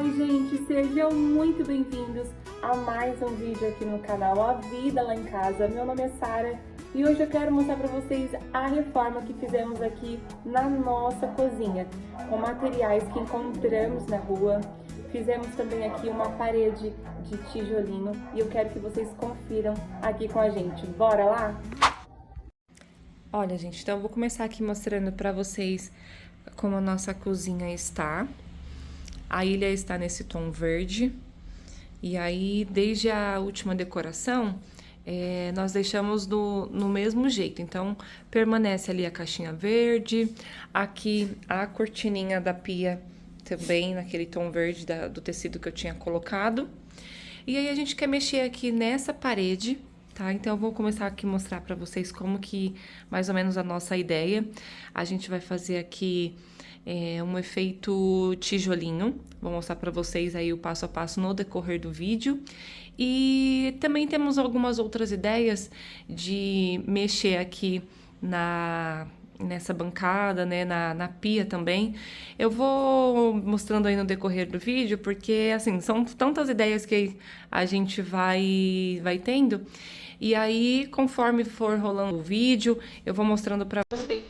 Oi, gente, sejam muito bem-vindos a mais um vídeo aqui no canal A Vida Lá em Casa. Meu nome é Sara e hoje eu quero mostrar para vocês a reforma que fizemos aqui na nossa cozinha, com materiais que encontramos na rua. Fizemos também aqui uma parede de tijolinho e eu quero que vocês confiram aqui com a gente. Bora lá? Olha, gente, então eu vou começar aqui mostrando para vocês como a nossa cozinha está. A ilha está nesse tom verde. E aí, desde a última decoração, nós deixamos no mesmo jeito. Então, permanece ali a caixinha verde. Aqui, a cortininha da pia também, naquele tom verde do tecido que eu tinha colocado. E aí, a gente quer mexer aqui nessa parede, tá? Então, eu vou começar aqui a mostrar pra vocês como que, mais ou menos, a nossa ideia. A gente vai fazer aqui um efeito tijolinho. Vou mostrar pra vocês aí o passo a passo no decorrer do vídeo. E também temos algumas outras ideias de mexer aqui nessa bancada, né, na pia também. Eu vou mostrando aí no decorrer do vídeo, porque, assim, são tantas ideias que a gente vai tendo. E aí, conforme for rolando o vídeo, eu vou mostrando pra vocês.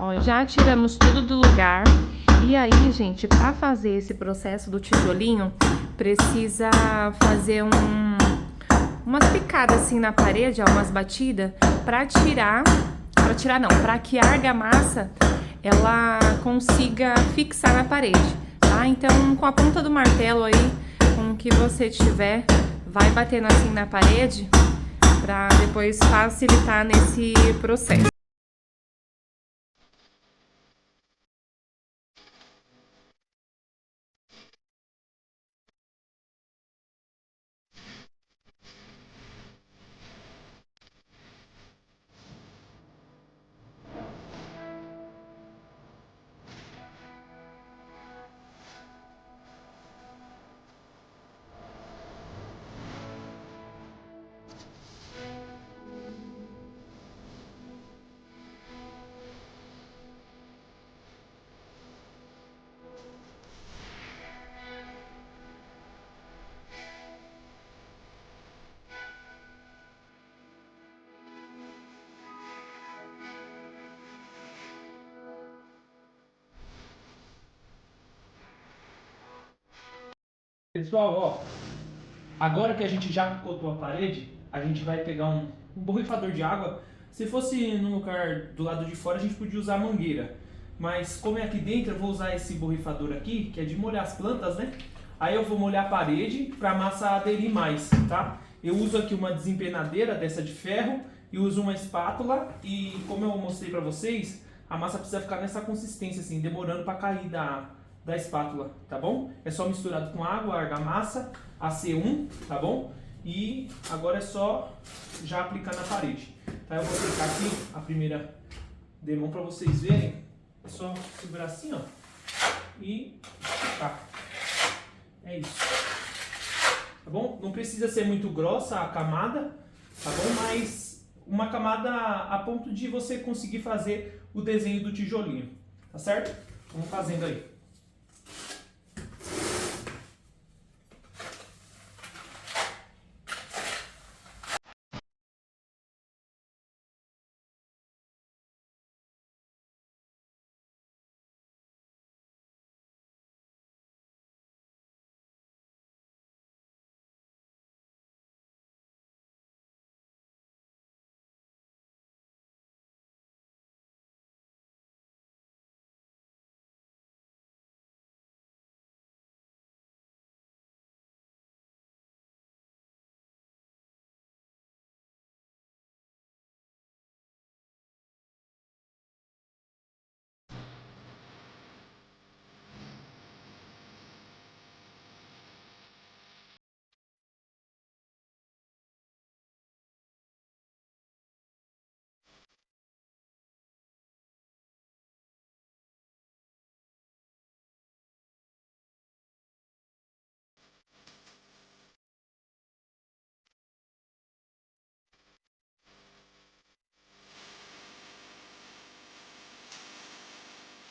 Ó, já tiramos tudo do lugar. E aí, gente, pra fazer esse processo do tijolinho, precisa fazer umas picadas assim na parede, ó, umas batidas, pra não, pra que a argamassa, ela consiga fixar na parede, tá? Então, com a ponta do martelo aí, com o que você tiver, vai batendo assim na parede, pra depois facilitar nesse processo. Pessoal, ó, agora que a gente já picotou a parede, a gente vai pegar um borrifador de água. Se fosse no lugar do lado de fora, a gente podia usar a mangueira. Mas como é aqui dentro, eu vou usar esse borrifador aqui, que é de molhar as plantas, né? Aí eu vou molhar a parede para a massa aderir mais, tá? Eu uso aqui uma desempenadeira dessa de ferro e uso uma espátula. E como eu mostrei para vocês, a massa precisa ficar nessa consistência, assim, demorando para cair da espátula, tá bom? É só misturado com água, argamassa, AC1, tá bom? E agora é só já aplicar na parede. Tá? Eu vou aplicar aqui a primeira demão para vocês verem. É só segurar assim, ó, e esticar. É isso. Tá bom? Não precisa ser muito grossa a camada, tá bom? Mas uma camada a ponto de você conseguir fazer o desenho do tijolinho, tá certo? Vamos fazendo aí.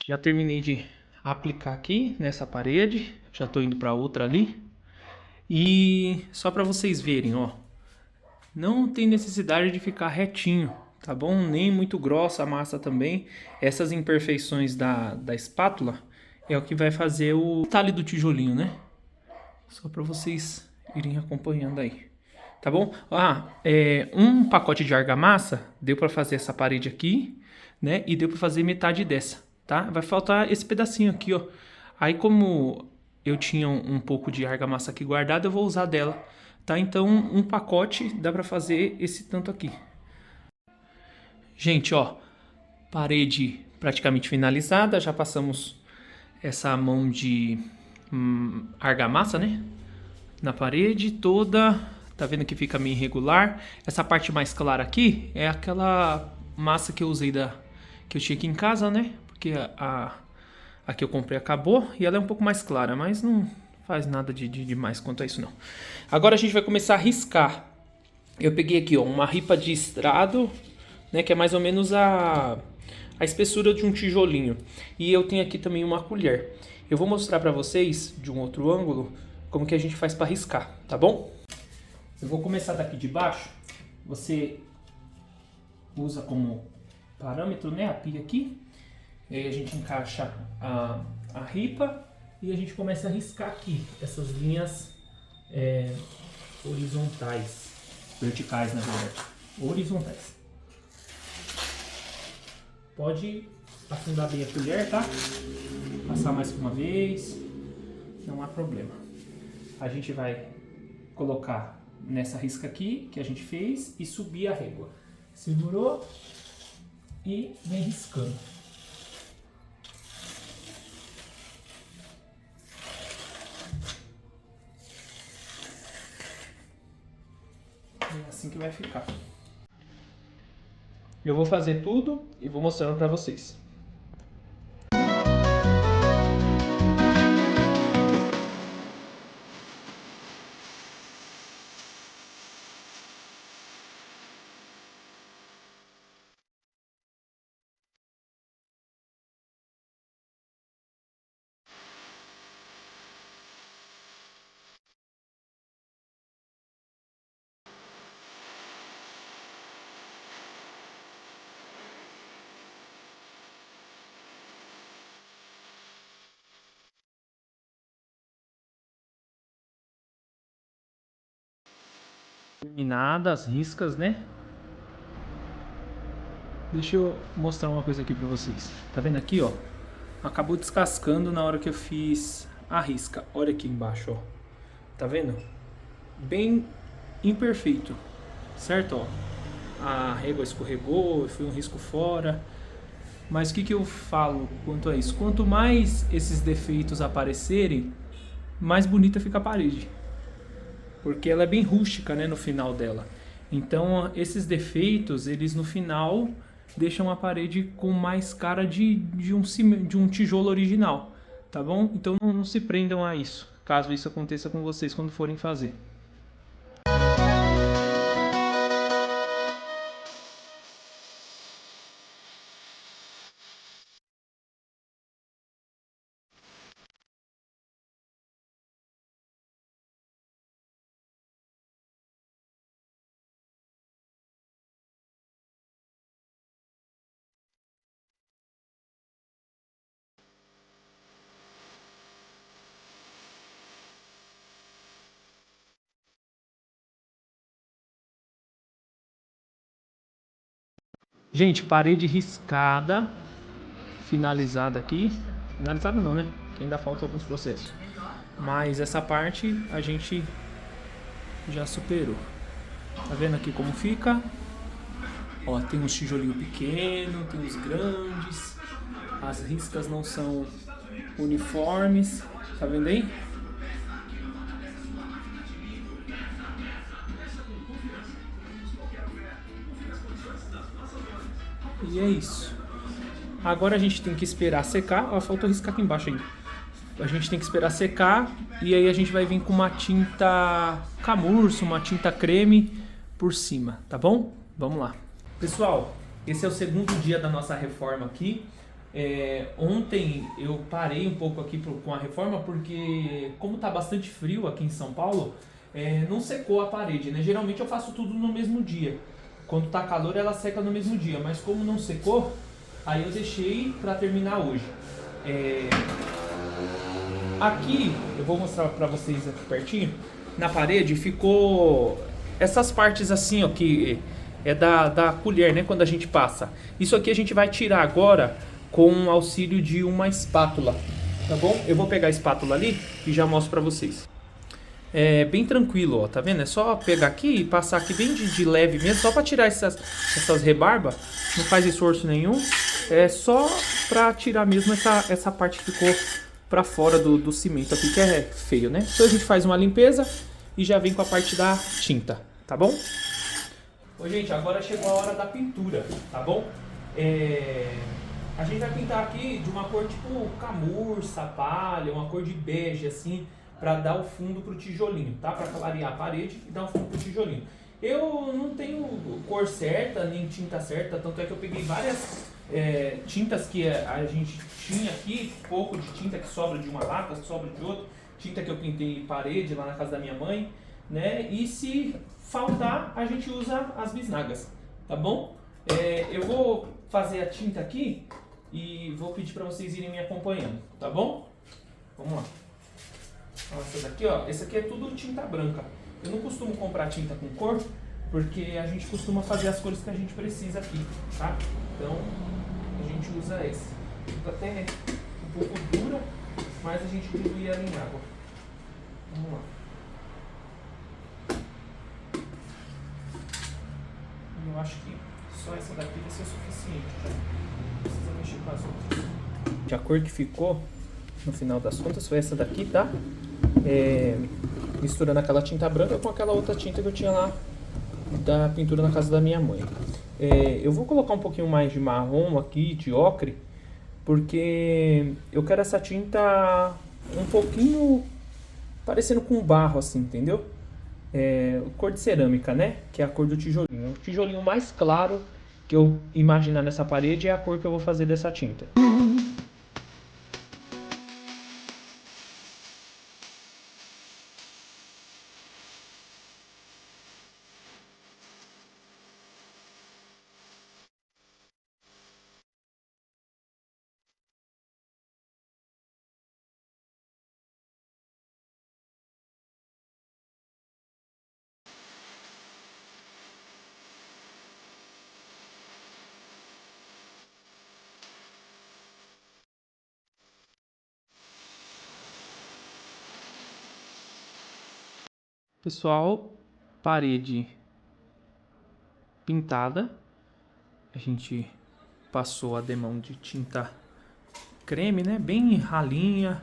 Já terminei de aplicar aqui nessa parede. Já estou indo para outra ali. E só para vocês verem, ó. Não tem necessidade de ficar retinho, tá bom? Nem muito grossa a massa também. Essas imperfeições da espátula é o que vai fazer o detalhe do tijolinho, né? Só para vocês irem acompanhando aí. Tá bom? Um pacote de argamassa deu para fazer essa parede aqui, né? E deu para fazer metade dessa, tá? Vai faltar esse pedacinho aqui, ó. Aí como eu tinha um pouco de argamassa aqui guardada, eu vou usar dela, tá? Então um pacote dá para fazer esse tanto aqui. Gente, ó, parede praticamente finalizada. Já passamos essa mão de argamassa, né? Na parede toda. Tá vendo que fica meio irregular? Essa parte mais clara aqui é aquela massa que eu usei que eu tinha aqui em casa, né? Porque a que eu comprei acabou e ela é um pouco mais clara, mas não faz nada de demais quanto a isso não. Agora a gente vai começar a riscar. Eu peguei aqui, ó, uma ripa de estrado, né? Que é mais ou menos a espessura de um tijolinho. E eu tenho aqui também uma colher. Eu vou mostrar pra vocês de um outro ângulo como que a gente faz para riscar, tá bom? Eu vou começar daqui de baixo. Você usa como parâmetro, né, a pia aqui. E aí a gente encaixa a ripa e a gente começa a riscar aqui essas linhas horizontais, verticais na verdade, horizontais. Pode afundar bem a colher, tá? Passar mais que uma vez, não há problema. A gente vai colocar nessa risca aqui que a gente fez e subir a régua. Segurou e vem riscando. É assim que vai ficar. Eu vou fazer tudo e vou mostrando para vocês. Terminadas as riscas, né? Deixa eu mostrar uma coisa aqui pra vocês. Tá vendo aqui, ó? Acabou descascando na hora que eu fiz a risca. Olha aqui embaixo, ó. Tá vendo? Bem imperfeito, certo? Ó, a régua escorregou, foi um risco fora. Mas o que eu falo quanto a isso? Quanto mais esses defeitos aparecerem, mais bonita fica a parede. Porque ela é bem rústica, né, no final dela. Então esses defeitos, eles no final deixam a parede com mais cara de um tijolo original, tá bom? Então não se prendam a isso, caso isso aconteça com vocês quando forem fazer. Gente, parede riscada, finalizada aqui. Finalizada não, né? Que ainda falta alguns processos. Mas essa parte a gente já superou. Tá vendo aqui como fica? Ó, tem uns tijolinhos pequenos, tem uns grandes. As riscas não são uniformes. Tá vendo aí? E é isso. Agora a gente tem que esperar secar. Ó, faltou riscar aqui embaixo ainda. A gente tem que esperar secar. E aí a gente vai vir com uma tinta camurça, uma tinta creme por cima, tá bom? Vamos lá. Pessoal, esse é o segundo dia da nossa reforma aqui. Ontem eu parei um pouco aqui com a reforma porque, como tá bastante frio aqui em São Paulo, não secou a parede, né? Geralmente eu faço tudo no mesmo dia. Quando tá calor ela seca no mesmo dia, mas como não secou, aí eu deixei pra terminar hoje. Aqui, eu vou mostrar pra vocês aqui pertinho, na parede ficou essas partes assim, ó, que é da colher, né, quando a gente passa. Isso aqui a gente vai tirar agora com o auxílio de uma espátula, tá bom? Eu vou pegar a espátula ali e já mostro pra vocês. É bem tranquilo, ó, tá vendo? É só pegar aqui e passar aqui bem de leve mesmo, só pra tirar essas rebarbas, não faz esforço nenhum. É só pra tirar mesmo essa parte que ficou pra fora do cimento aqui, que é feio, né? Então a gente faz uma limpeza e já vem com a parte da tinta, tá bom? Ô, gente, agora chegou a hora da pintura, tá bom? A gente vai pintar aqui de uma cor tipo camurça, palha, uma cor de bege, assim, pra dar o fundo pro tijolinho, tá? Pra clarear a parede e dar o fundo pro tijolinho. Eu não tenho cor certa, nem tinta certa, tanto é que eu peguei várias tintas que a gente tinha aqui, pouco de tinta que sobra de uma lata, que sobra de outra, tinta que eu pintei parede lá na casa da minha mãe, né? E se faltar, a gente usa as bisnagas, tá bom? Eu vou fazer a tinta aqui e vou pedir para vocês irem me acompanhando, tá bom? Vamos lá. Essa daqui, ó, essa aqui é tudo tinta branca. Eu não costumo comprar tinta com cor, porque a gente costuma fazer as cores que a gente precisa aqui, tá? Então, a gente usa essa. Fica até um pouco dura, mas a gente dilui ela em água. Vamos lá. Eu acho que só essa daqui vai ser suficiente, já. Não precisa mexer com as outras. A cor que ficou, no final das contas, foi essa daqui, tá? Misturando aquela tinta branca com aquela outra tinta que eu tinha lá da pintura na casa da minha mãe. Eu vou colocar um pouquinho mais de marrom aqui, de ocre, porque eu quero essa tinta um pouquinho parecendo com barro, assim, entendeu? Cor de cerâmica, né? Que é a cor do tijolinho. O tijolinho mais claro que eu imaginar nessa parede é a cor que eu vou fazer dessa tinta. Pessoal, parede pintada. A gente passou a demão de tinta creme, né? Bem ralinha,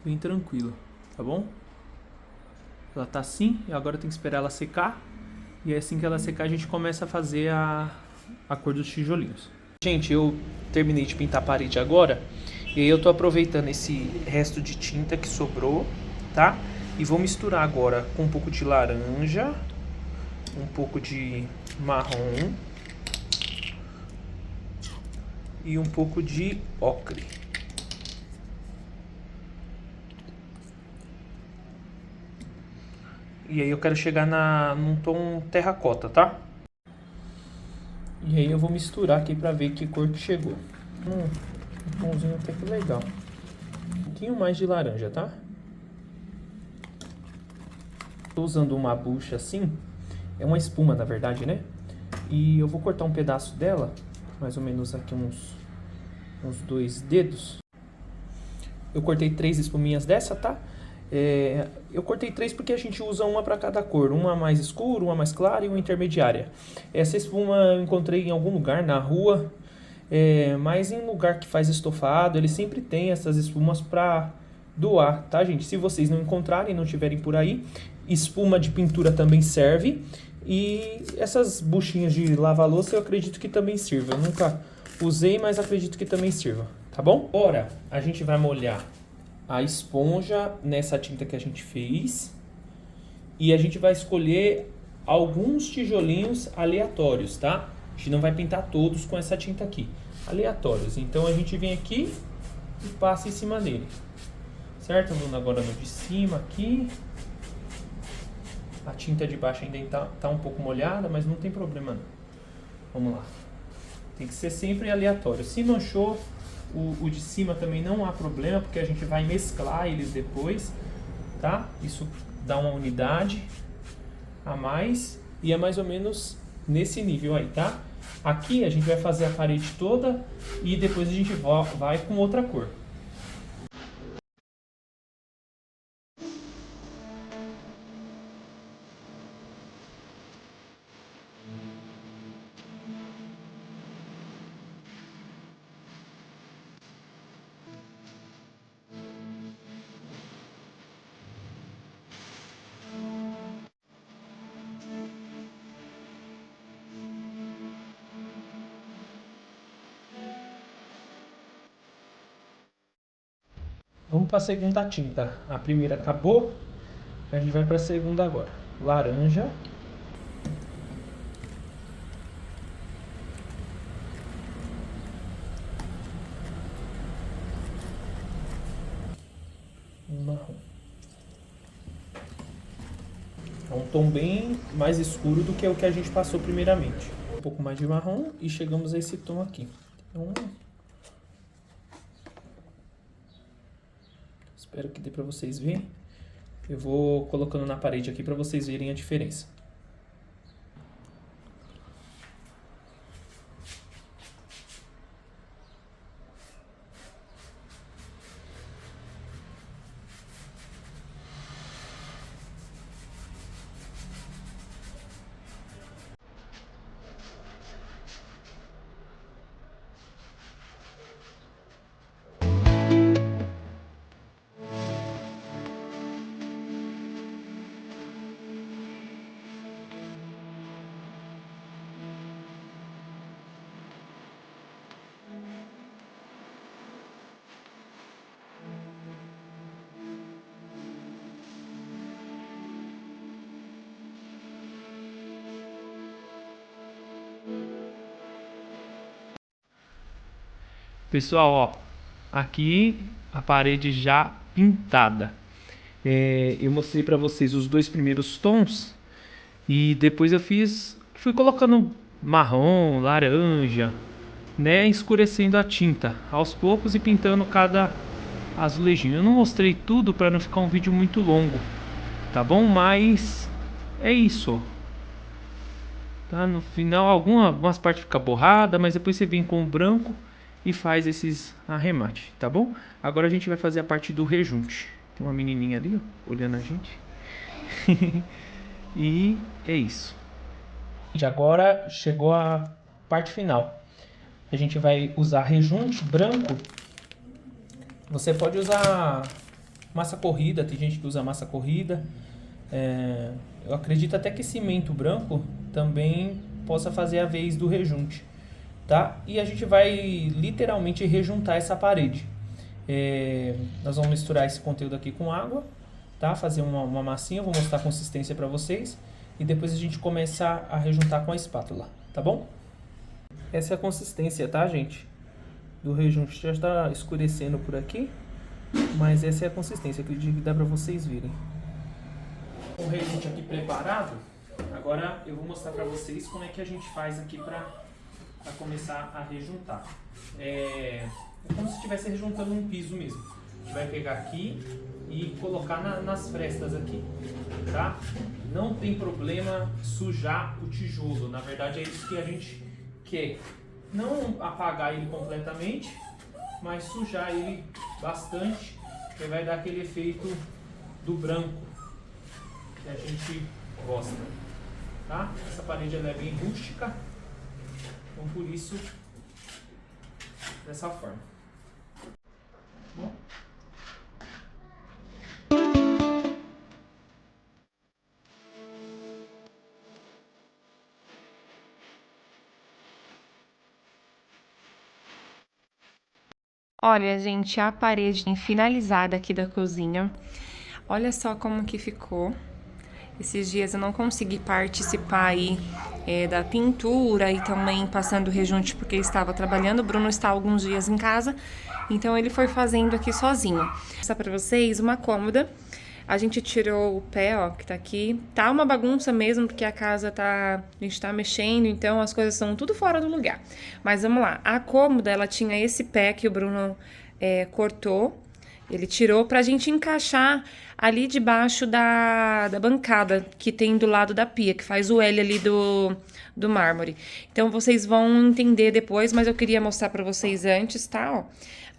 bem tranquilo, tá bom? Ela tá assim e agora tem que esperar ela secar. E assim que ela secar a gente começa a fazer a cor dos tijolinhos. Gente, eu terminei de pintar a parede agora. E aí eu tô aproveitando esse resto de tinta que sobrou, tá? E vou misturar agora com um pouco de laranja, um pouco de marrom e um pouco de ocre. E aí eu quero chegar num tom terracota, tá? E aí eu vou misturar aqui pra ver que cor que chegou. Um tomzinho até que legal. Um pouquinho mais de laranja, tá? Tô usando uma bucha assim, é uma espuma na verdade, né? E eu vou cortar um pedaço dela, mais ou menos aqui uns 2 dedos. Eu cortei 3 espuminhas dessa, tá? Eu cortei 3 porque a gente usa uma para cada cor, uma mais escura, uma mais clara e uma intermediária. Essa espuma eu encontrei em algum lugar na rua, mas em lugar que faz estofado, ele sempre tem essas espumas para doar, tá, gente? Se vocês não encontrarem, não tiverem por aí, espuma de pintura também serve. E essas buchinhas de lava-louça eu acredito que também sirva. Eu nunca usei, mas acredito que também sirva, tá bom? Agora a gente vai molhar a esponja nessa tinta que a gente fez. E a gente vai escolher alguns tijolinhos aleatórios, tá? A gente não vai pintar todos com essa tinta aqui. aleatórios. Então a gente vem aqui e passa em cima dele. Certo? Vamos agora no de cima aqui. A tinta de baixo ainda tá um pouco molhada, mas não tem problema não. Vamos lá. Tem que ser sempre aleatório. Se manchou o de cima também não há problema, porque a gente vai mesclar eles depois, tá? Isso dá uma unidade a mais e é mais ou menos nesse nível aí, tá? Aqui a gente vai fazer a parede toda e depois a gente vai com outra cor. Vamos para a segunda tinta. A primeira acabou, a gente vai para a segunda agora. Laranja. Marrom. É um tom bem mais escuro do que o que a gente passou primeiramente. Um pouco mais de marrom e chegamos a esse tom aqui. Então, espero que dê para vocês verem. Eu vou colocando na parede aqui para vocês verem a diferença. Pessoal, ó, aqui a parede já pintada. Eu mostrei para vocês os dois primeiros tons e depois fui colocando marrom, laranja, né, escurecendo a tinta aos poucos e pintando cada azulejinho. Eu não mostrei tudo para não ficar um vídeo muito longo, tá bom? Mas é isso. Tá? No final algumas partes ficam borradas, mas depois você vem com o branco e faz esses arremates, tá bom? Agora a gente vai fazer a parte do rejunte. Tem uma menininha ali, ó, olhando a gente. E é isso. Agora chegou a parte final. A gente vai usar rejunte branco. Você pode usar massa corrida, tem gente que usa massa corrida. Eu acredito até que cimento branco também possa fazer a vez do rejunte, tá? E a gente vai literalmente rejuntar essa parede. Nós vamos misturar esse conteúdo aqui com água, tá? Fazer uma massinha, eu vou mostrar a consistência para vocês e depois a gente começa a rejuntar com a espátula, tá bom? Essa é a consistência, tá, gente? Do rejunte. Já está escurecendo por aqui, mas essa é a consistência, acredito que dá para vocês verem. Com o rejunte aqui preparado, agora eu vou mostrar para vocês como é que a gente faz aqui para começar a rejuntar. É como se estivesse rejuntando um piso mesmo. A gente vai pegar aqui e colocar nas frestas aqui, tá? Não tem problema sujar o tijolo, na verdade é isso que a gente quer. Não apagar ele completamente, mas sujar ele bastante, que vai dar aquele efeito do branco que a gente gosta, tá? Essa parede ela é bem rústica, então por isso dessa forma. Bom. Olha, gente, a parede finalizada aqui da cozinha. Olha só como que ficou. Esses dias eu não consegui participar aí da pintura e também passando rejunte porque estava trabalhando. O Bruno está alguns dias em casa, então ele foi fazendo aqui sozinho. Vou mostrar pra vocês uma cômoda. A gente tirou o pé, ó, que tá aqui. Tá uma bagunça mesmo, porque a casa a gente tá mexendo, então as coisas são tudo fora do lugar. Mas vamos lá, a cômoda, ela tinha esse pé que o Bruno cortou. Ele tirou pra gente encaixar ali debaixo da bancada que tem do lado da pia, que faz o L ali do mármore. Então vocês vão entender depois, mas eu queria mostrar pra vocês antes, tá, ó.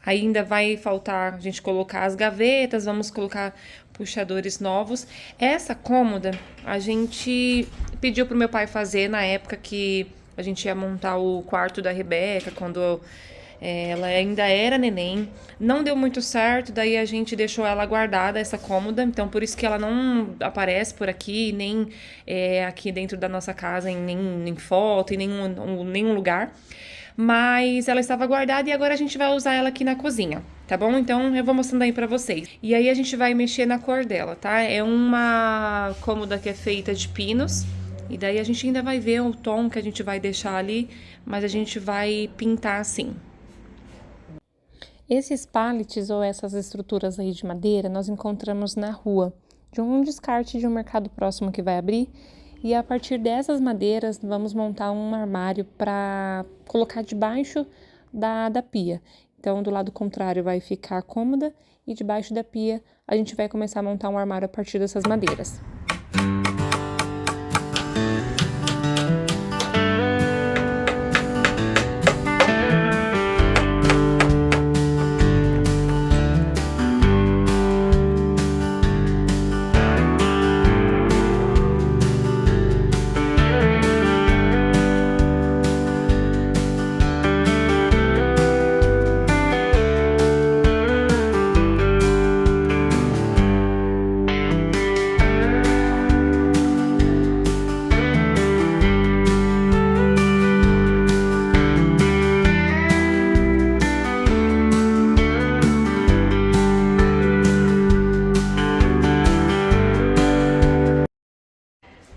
Ainda vai faltar a gente colocar as gavetas, vamos colocar puxadores novos. Essa cômoda a gente pediu pro meu pai fazer na época que a gente ia montar o quarto da Rebeca, quando ela ainda era neném. Não deu muito certo, daí a gente deixou ela guardada, essa cômoda. Então por isso que ela não aparece por aqui, nem aqui dentro da nossa casa, nem foto, em nenhum lugar. Mas ela estava guardada e agora a gente vai usar ela aqui na cozinha, tá bom? Então eu vou mostrando aí pra vocês. E aí a gente vai mexer na cor dela, tá? É uma cômoda que é feita de pinos. E daí a gente ainda vai ver o tom que a gente vai deixar ali, mas a gente vai pintar assim. Esses pallets ou essas estruturas aí de madeira nós encontramos na rua, de um descarte de um mercado próximo que vai abrir. E a partir dessas madeiras, vamos montar um armário para colocar debaixo da pia. Então, do lado contrário vai ficar a cômoda e debaixo da pia a gente vai começar a montar um armário a partir dessas madeiras.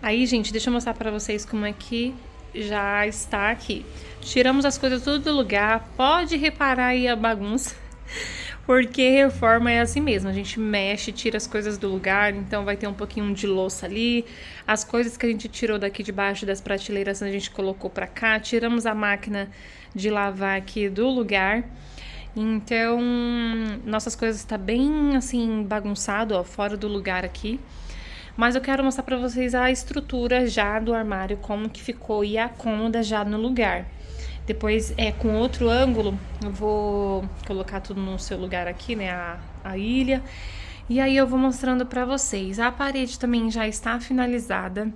Aí, gente, deixa eu mostrar pra vocês como é que já está aqui. Tiramos as coisas tudo do lugar. Pode reparar aí a bagunça, porque reforma é assim mesmo. A gente mexe, tira as coisas do lugar, então vai ter um pouquinho de louça ali. As coisas que a gente tirou daqui debaixo das prateleiras, a gente colocou pra cá. Tiramos a máquina de lavar aqui do lugar. Então, nossas coisas tá bem, assim, bagunçado, ó, fora do lugar aqui. Mas eu quero mostrar pra vocês a estrutura já do armário, como que ficou e a cômoda já no lugar. Depois, com outro ângulo, eu vou colocar tudo no seu lugar aqui, né, a ilha. E aí eu vou mostrando pra vocês. A parede também já está finalizada.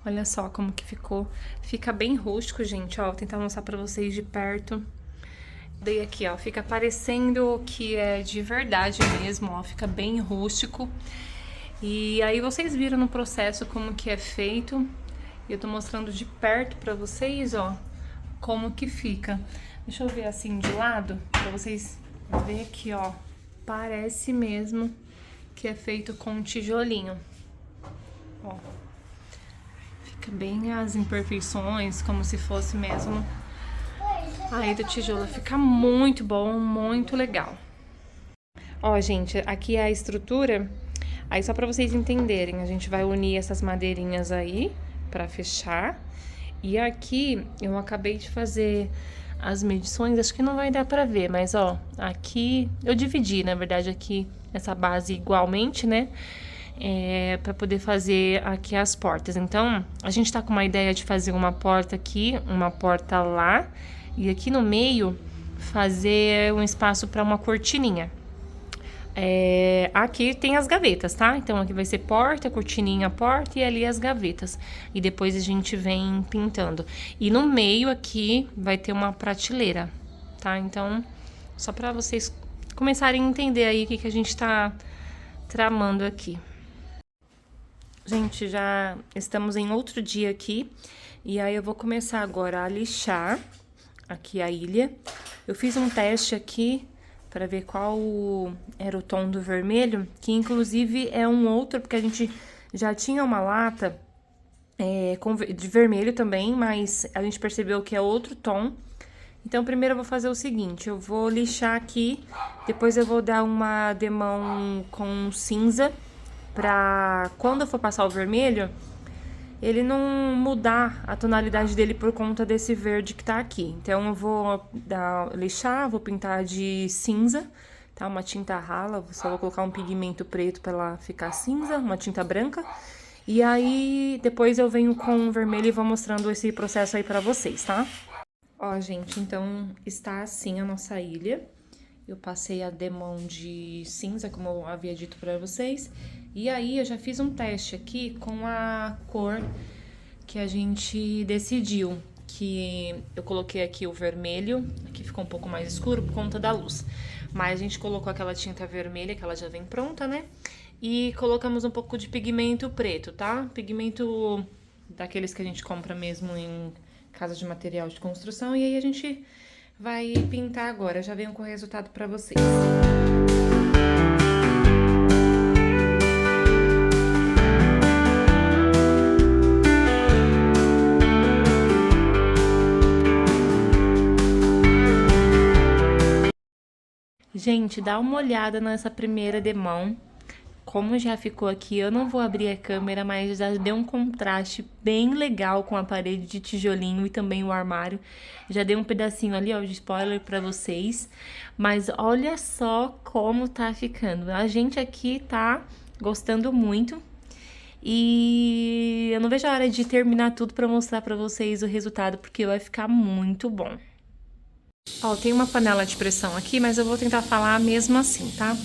Olha só como que ficou. Fica bem rústico, gente, ó. Vou tentar mostrar pra vocês de perto. Daí aqui, ó, fica parecendo que é de verdade mesmo, ó. Fica bem rústico. E aí vocês viram no processo como que é feito. Eu tô mostrando de perto pra vocês, ó, como que fica. Deixa eu ver assim de lado, pra vocês verem aqui, ó. Parece mesmo que é feito com tijolinho. Ó. Fica bem as imperfeições, como se fosse mesmo aí do tijolo. Fica muito bom, muito legal. Ó, gente, aqui é a estrutura. Aí só pra vocês entenderem, a gente vai unir essas madeirinhas aí pra fechar. E aqui eu acabei de fazer as medições, acho que não vai dar pra ver, mas ó, aqui eu dividi, na verdade, aqui essa base igualmente, né? Pra poder fazer aqui as portas. Então, a gente tá com uma ideia de fazer uma porta aqui, uma porta lá. E aqui no meio, fazer um espaço pra uma cortininha. Aqui tem as gavetas, tá? Então aqui vai ser porta, cortininha, porta e ali as gavetas. E depois a gente vem pintando. E no meio aqui vai ter uma prateleira, tá? Então, só pra vocês começarem a entender aí o que a gente tá tramando aqui. Gente, já estamos em outro dia aqui. E aí eu vou começar agora a lixar aqui a ilha. Eu fiz um teste aqui para ver qual era o tom do vermelho, que inclusive é um outro, porque a gente Já tinha uma lata de vermelho também, mas a gente percebeu que é outro tom. Então, primeiro eu vou fazer o seguinte, eu vou lixar aqui, depois eu vou dar uma demão com cinza, pra quando eu for passar o vermelho, ele não mudar a tonalidade dele por conta desse verde que tá aqui. Então, eu vou lixar, vou pintar de cinza, tá? Uma tinta rala, só vou colocar um pigmento preto pra ela ficar cinza, uma tinta branca. E aí, depois eu venho com o vermelho e vou mostrando esse processo aí pra vocês, tá? Ó, gente, então está assim a nossa ilha. Eu passei a demão de cinza, como eu havia dito pra vocês. E aí, eu já fiz um teste aqui com a cor que a gente decidiu. Que eu coloquei aqui o vermelho, aqui ficou um pouco mais escuro por conta da luz. Mas a gente colocou aquela tinta vermelha, que ela já vem pronta, né? E colocamos um pouco de pigmento preto, tá? Pigmento daqueles que a gente compra mesmo em casa de material de construção, e aí a gente vai pintar agora. Já venho com o resultado pra vocês. Gente, dá uma olhada nessa primeira demão. Como já ficou aqui, eu não vou abrir a câmera, mas já deu um contraste bem legal com a parede de tijolinho e também o armário. Já dei um pedacinho ali, ó, de spoiler pra vocês. Mas olha só como tá ficando. A gente aqui tá gostando muito. E eu não vejo a hora de terminar tudo pra mostrar pra vocês o resultado, porque vai ficar muito bom. Ó, tem uma panela de pressão aqui, mas eu vou tentar falar mesmo assim, tá?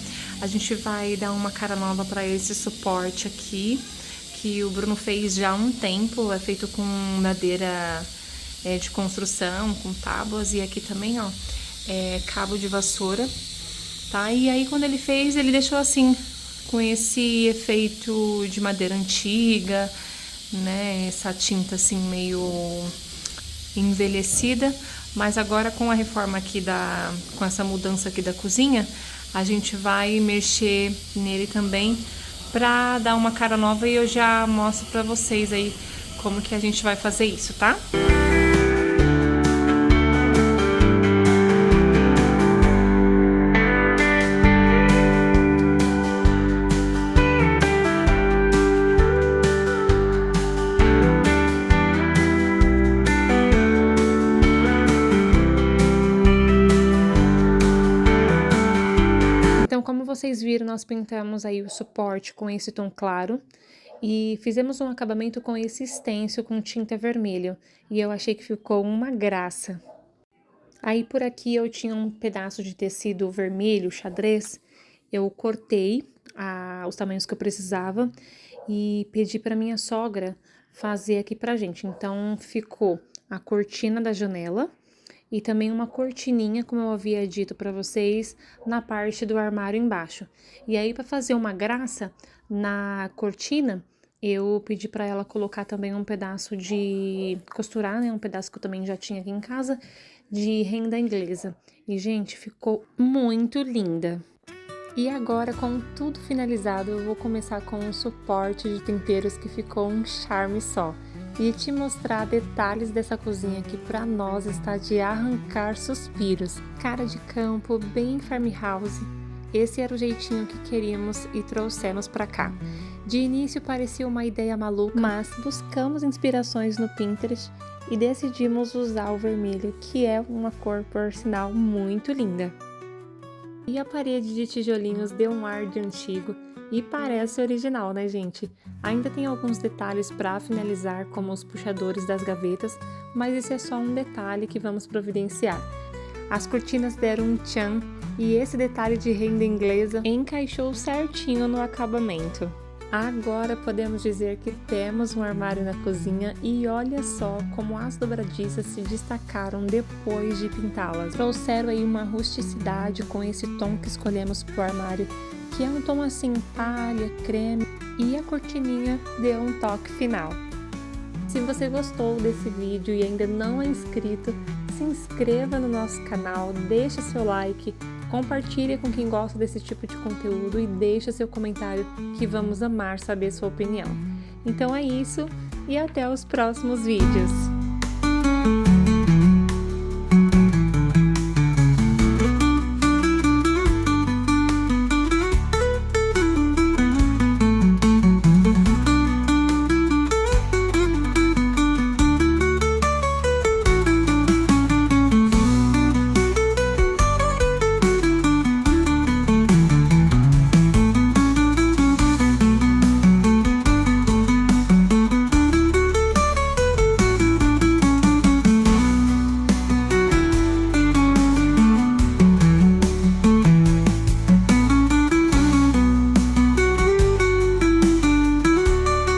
A gente vai dar uma cara nova pra esse suporte aqui, que o Bruno fez já há um tempo, é feito com madeira de construção, com tábuas, e aqui também, ó, cabo de vassoura, tá? E aí, quando ele fez, ele deixou assim, com esse efeito de madeira antiga, né? Essa tinta assim, meio envelhecida. Mas agora com a reforma aqui com essa mudança aqui da cozinha, a gente vai mexer nele também pra dar uma cara nova, e eu já mostro pra vocês aí como que a gente vai fazer isso, tá? Como vocês viram, nós pintamos aí o suporte com esse tom claro e fizemos um acabamento com esse stencil com tinta vermelha, e eu achei que ficou uma graça. Aí por aqui eu tinha um pedaço de tecido vermelho, xadrez, eu cortei os tamanhos que eu precisava e pedi para minha sogra fazer aqui pra gente. Então ficou a cortina da janela e também uma cortininha, como eu havia dito para vocês, na parte do armário embaixo. E aí, para fazer uma graça na cortina, eu pedi para ela colocar também um pedaço de costurar, né? Um pedaço que eu também já tinha aqui em casa, de renda inglesa. E, gente, ficou muito linda. E agora, com tudo finalizado, eu vou começar com um suporte de temperos que ficou um charme só. E te mostrar detalhes dessa cozinha que pra nós está de arrancar suspiros. Cara de campo, bem farmhouse. Esse era o jeitinho que queríamos e trouxemos pra cá. De início parecia uma ideia maluca, mas buscamos inspirações no Pinterest e decidimos usar o vermelho, que é uma cor, por sinal, muito linda. E a parede de tijolinhos deu um ar de antigo e parece original, né, gente? Ainda tem alguns detalhes para finalizar, como os puxadores das gavetas, mas esse é só um detalhe que vamos providenciar. As cortinas deram um tchan e esse detalhe de renda inglesa encaixou certinho no acabamento. Agora podemos dizer que temos um armário na cozinha e olha só como as dobradiças se destacaram depois de pintá-las. Trouxeram aí uma rusticidade com esse tom que escolhemos para o armário, que é um tom assim palha, creme, e a cortininha deu um toque final. Se você gostou desse vídeo e ainda não é inscrito, se inscreva no nosso canal, deixe seu like, Compartilhe com quem gosta desse tipo de conteúdo e deixa seu comentário que vamos amar saber sua opinião. Então é isso e até os próximos vídeos!